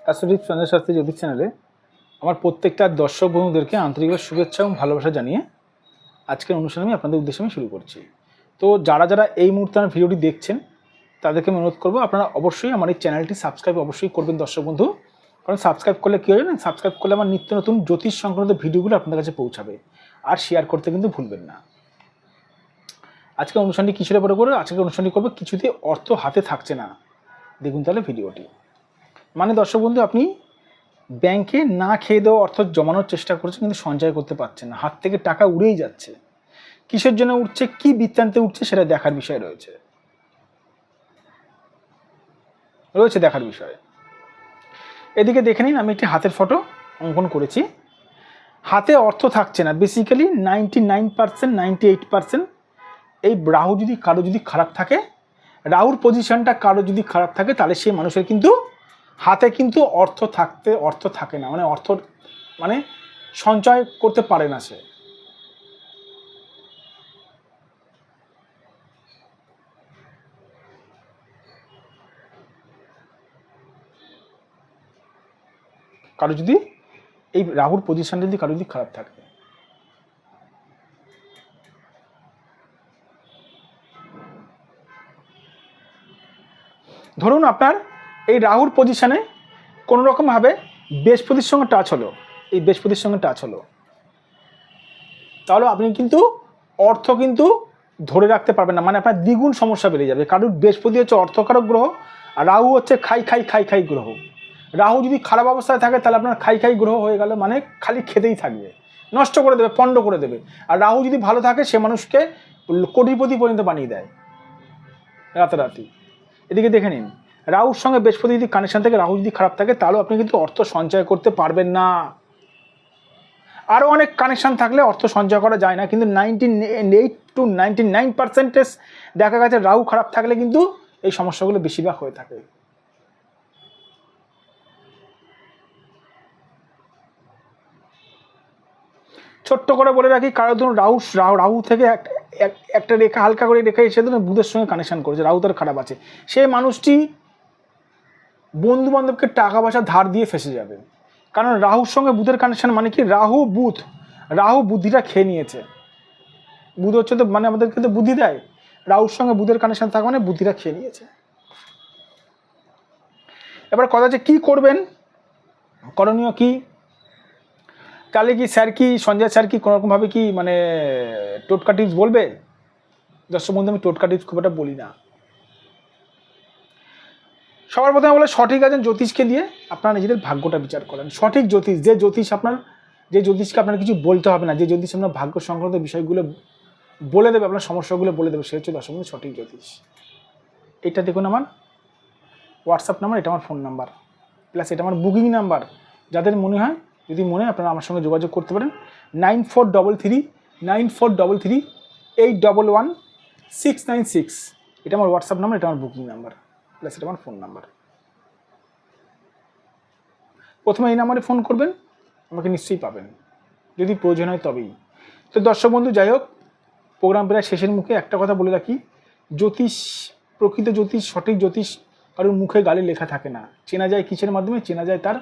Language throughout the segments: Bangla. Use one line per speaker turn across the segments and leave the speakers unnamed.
অ্যাস্ট্রোলজি সঞ্জয় শাস্ত্রী জ্যোতিষ চ্যানেলে আমার প্রত্যেকটা দর্শক বন্ধুদেরকে আন্তরিকভাবে শুভেচ্ছা এবং ভালোবাসা জানিয়ে আজকের অনুষ্ঠান আমি আপনাদের উদ্দেশ্যে আমি শুরু করছি। তো যারা যারা এই মুহূর্তে আমার ভিডিওটি দেখছেন তাদেরকে আমি অনুরোধ করবো আপনারা অবশ্যই আমার এই চ্যানেলটি সাবস্ক্রাইব অবশ্যই করবেন দর্শক বন্ধু। কারণ সাবস্ক্রাইব করলে কী হবে না, সাবস্ক্রাইব করলে আমার নিত্য নতুন জ্যোতিষ সংক্রান্ত ভিডিওগুলো আপনাদের কাছে পৌঁছাবে। আর শেয়ার করতে কিন্তু ভুলবেন না। আজকের অনুষ্ঠানটি কিসের উপরে করবো? আজকের অনুষ্ঠানটি করবো কিছুতেই অর্থ হাতে থাকছে না। দেখুন তাহলে ভিডিওটি। মানে দর্শক বন্ধু, আপনি ব্যাংকে না খেয়ে দেওয়া অর্থ জমানোর চেষ্টা করছেন কিন্তু সঞ্চয় করতে পারছেন না, হাত থেকে টাকা উড়েই যাচ্ছে। কিসের জন্য উঠছে, কি বৃত্তান্তে উঠছে সেটা দেখার বিষয় রয়েছে দেখার বিষয়। এদিকে দেখে নিন, আমি একটি হাতের ফটো অঙ্কন করেছি। হাতে অর্থ থাকছে না বেসিক্যালি 99%, 98%। এই রাহু যদি কারো যদি খারাপ থাকে, রাহুর পজিশনটা কারো যদি খারাপ থাকে, তাহলে সেই মানুষের কিন্তু হাতে কিন্তু অর্থ থাকে না, মানে সঞ্চয় করতে পারে না সে। কারো যদি এই রাহুর পজিশনটা যদি কারো যদি খারাপ থাকে, ধরুন আপনার এই রাহুর পজিশনে কোনো রকমভাবে বৃহস্পতির সঙ্গে টাচ হলো, তাহলে আপনি কিন্তু অর্থ কিন্তু ধরে রাখতে পারবেন না, মানে আপনার দ্বিগুণ সমস্যা বেড়ে যাবে। কারণ বৃহস্পতি হচ্ছে অর্থকারক গ্রহ আর রাহু হচ্ছে খাই গ্রহ। রাহু যদি খারাপ অবস্থায় থাকে তাহলে আপনার খাই গ্রহ হয়ে গেল, মানে খালি খেতেই থাকবে, নষ্ট করে দেবে, পণ্ড করে দেবে। আর রাহু যদি ভালো থাকে সে মানুষকে কোটিপতি পর্যন্ত বানিয়ে দেয় রাতারাতি। এদিকে দেখে নিন, রাহুর সঙ্গে বৃহস্পতি যদি কানেকশন থাকে, রাহু যদি খারাপ থাকে, তাহলেও আপনি কিন্তু অর্থ সঞ্চয় করতে পারবেন না। আরও অনেক কানেকশান থাকলে অর্থ সঞ্চয় করা যায় না, কিন্তু 98 to 99% দেখা গেছে রাহু খারাপ থাকলে কিন্তু এই সমস্যাগুলো বেশিরভাগ হয়ে থাকে। ছোট্ট করে বলে রাখি, কারো ধরুন রাহু থেকে একটা রেখা, হালকা করে রেখা এসে ধরুন বুধের সঙ্গে কানেকশন করেছে, রাহু তার খারাপ আছে, সেই মানুষটি বন্ধু বান্ধবকে টাকা পয়সা ধার দিয়ে ফেসে যাবে। কারণ রাহুর সঙ্গে বুধের কানেকশন মানে কি, রাহু বুদ্ধিটা খেয়ে নিয়েছে। বুধ হচ্ছে তো মানে আমাদেরকে তো বুদ্ধি দেয়, রাহুর সঙ্গে বুধের কানেকশন থাকা মানে বুদ্ধিটা খেয়ে নিয়েছে। এবার কথা হচ্ছে কী করবেন, করণীয় কি? তাহলে কি সঞ্জয় স্যার কি কোনোরকমভাবে কি মানে টোটকা টিপস বলবে? দর্শক বন্ধু, আমি টোটকা টিপস খুব একটা বলি না। সবার প্রথমে বলে সঠিক একজন জ্যোতিষকে দিয়ে আপনারা নিজেদের ভাগ্যটা বিচার করেন। সঠিক জ্যোতিষ, যে জ্যোতিষকে আপনার কিছু বলতে হবে না, যে জ্যোতিষ আপনার ভাগ্য সংক্রান্ত বিষয়গুলো বলে দেবে, আপনার সমস্যাগুলো বলে দেবে, সে হচ্ছে দর্শক বন্ধু সঠিক জ্যোতিষ। এটা দেখুন আমার হোয়াটসঅ্যাপ নাম্বার, এটা আমার ফোন নাম্বার, প্লাস এটা আমার বুকিং নাম্বার। যাদের মনে হয় আপনারা আমার সঙ্গে যোগাযোগ করতে পারেন। 9433 এটা আমার হোয়াটসঅ্যাপ নাম্বার, এটা আমার বুকিং নাম্বার, প্লাস এটা আমার ফোন নাম্বার। প্রথমে এই নাম্বারে ফোন করবেন, আমাকে নিশ্চয়ই পাবেন, যদি প্রয়োজন হয় তবেই। তো দর্শক বন্ধু, যাই হোক, প্রোগ্রাম প্রায় শেষের মুখে একটা কথা বলে রাখি, জ্যোতিষ, প্রকৃত জ্যোতিষ, সঠিক জ্যোতিষ কারোর মুখে গালে লেখা থাকে না, চেনা যায় কিসের মাধ্যমে? চেনা যায় তার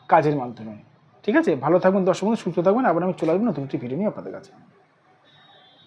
কাজের মাধ্যমে। ঠিক আছে, ভালো থাকবেন দর্শক বন্ধু, সুস্থ থাকবেন। আবার আমি চলে আসবো নতুন একটি ভিডিও নিয়ে আপনাদের কাছে।